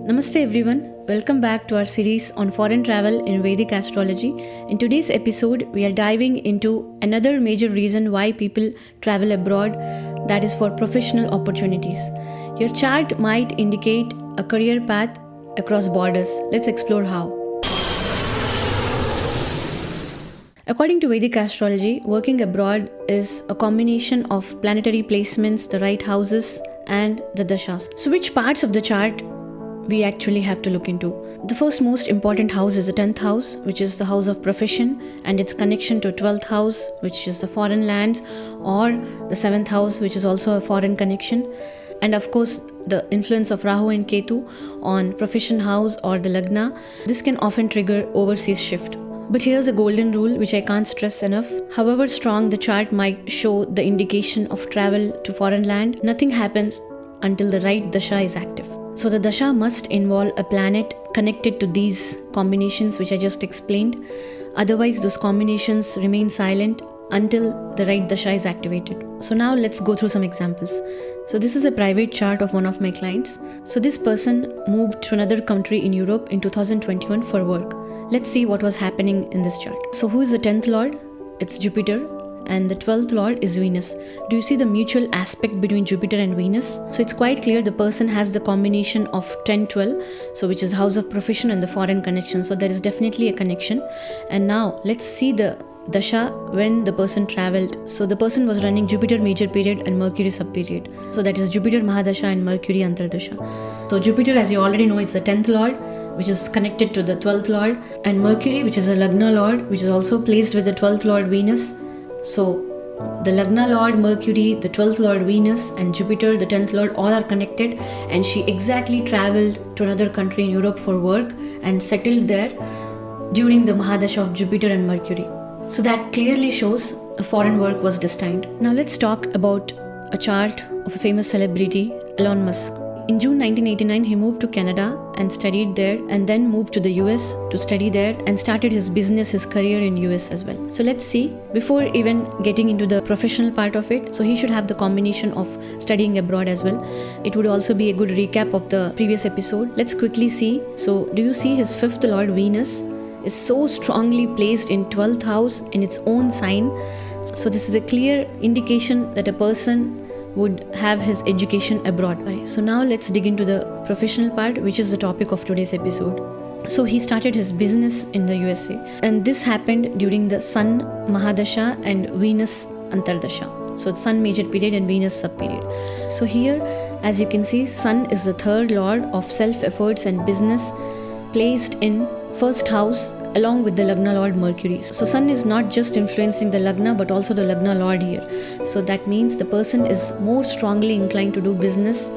Namaste everyone, welcome back to our series on foreign travel in Vedic Astrology. In today's episode, we are diving into another major reason why people travel abroad, that is for professional opportunities. Your chart might indicate a career path across borders. Let's explore how. According to Vedic astrology, working abroad is a combination of planetary placements, the right houses, and the dashas. So which parts of the chart we actually have to look into? The first most important house is the 10th house, which is the house of profession, and its connection to 12th house, which is the foreign lands, or the 7th house, which is also a foreign connection. And of course, the influence of Rahu and Ketu on profession house or the lagna. This can often trigger overseas shift. But here's a golden rule which I can't stress enough. However strong the chart might show the indication of travel to foreign land, nothing happens until the right dasha is active. So the dasha must involve a planet connected to these combinations which I just explained. Otherwise, those combinations remain silent until the right dasha is activated. So now let's go through some examples. So this is a private chart of one of my clients. So this person moved to another country in Europe in 2021 for work. Let's see what was happening in this chart. So who is the 10th lord? It's Jupiter. And the 12th lord is Venus. Do you see the mutual aspect between Jupiter and Venus? So it's quite clear the person has the combination of 10-12, so which is house of profession and the foreign connection. So there is definitely a connection. And now let's see the dasha when the person traveled. So the person was running Jupiter major period and Mercury sub period. So that is Jupiter Mahadasha and Mercury Antardasha. So Jupiter, as you already know, it's the 10th lord, which is connected to the 12th lord, and Mercury, which is a lagna lord, which is also placed with the 12th lord Venus. So the lagna lord Mercury, the 12th lord Venus, and Jupiter, the 10th lord, all are connected, and she exactly traveled to another country in Europe for work and settled there during the Mahadasha of Jupiter and Mercury. So that clearly shows a foreign work was destined. Now let's talk about a chart of a famous celebrity, Elon Musk. In June 1989, he moved to Canada and studied there, and then moved to the US to study there and started his business, his career in US as well. So let's see, before even getting into the professional part of it, so he should have the combination of studying abroad as well. It would also be a good recap of the previous episode. Let's quickly see. So do you see his 5th lord Venus is so strongly placed in 12th house in its own sign? So this is a clear indication that a person would have his education abroad. So now let's dig into the professional part, which is the topic of today's episode. So he started his business in the USA, and this happened during the Sun Mahadasha and Venus Antardasha. So Sun major period and Venus sub period. So here, as you can see, Sun is the 3rd lord of self-efforts and business, placed in 1st house along with the lagna lord Mercury. So Sun is not just influencing the lagna but also the lagna lord here. So that means the person is more strongly inclined to do business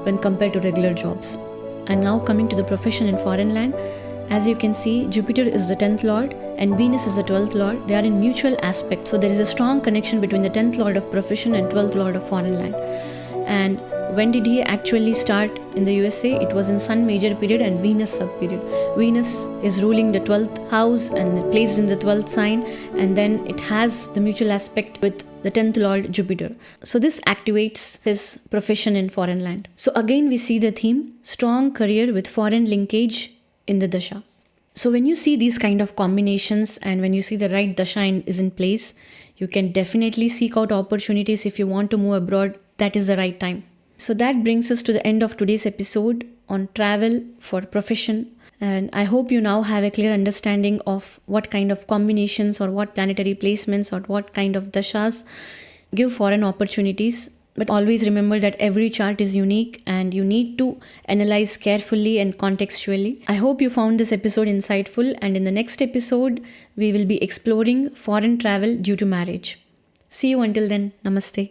when compared to regular jobs. And now coming to the profession in foreign land, as you can see, Jupiter is the 10th lord and Venus is the 12th lord. They are in mutual aspect. So there is a strong connection between the 10th lord of profession and 12th lord of foreign land. And when did he actually start in the USA? It was in Sun major period and Venus sub period. Venus is ruling the 12th house and placed in the 12th sign, and then it has the mutual aspect with the 10th lord Jupiter. So this activates his profession in foreign land. So again we see the theme, strong career with foreign linkage in the dasha. So when you see these kind of combinations and when you see the right dasha is in place, you can definitely seek out opportunities. If you want to move abroad, that is the right time. So that brings us to the end of today's episode on travel for profession. And I hope you now have a clear understanding of what kind of combinations or what planetary placements or what kind of dashas give foreign opportunities. But always remember that every chart is unique and you need to analyze carefully and contextually. I hope you found this episode insightful, and in the next episode, we will be exploring foreign travel due to marriage. See you until then. Namaste.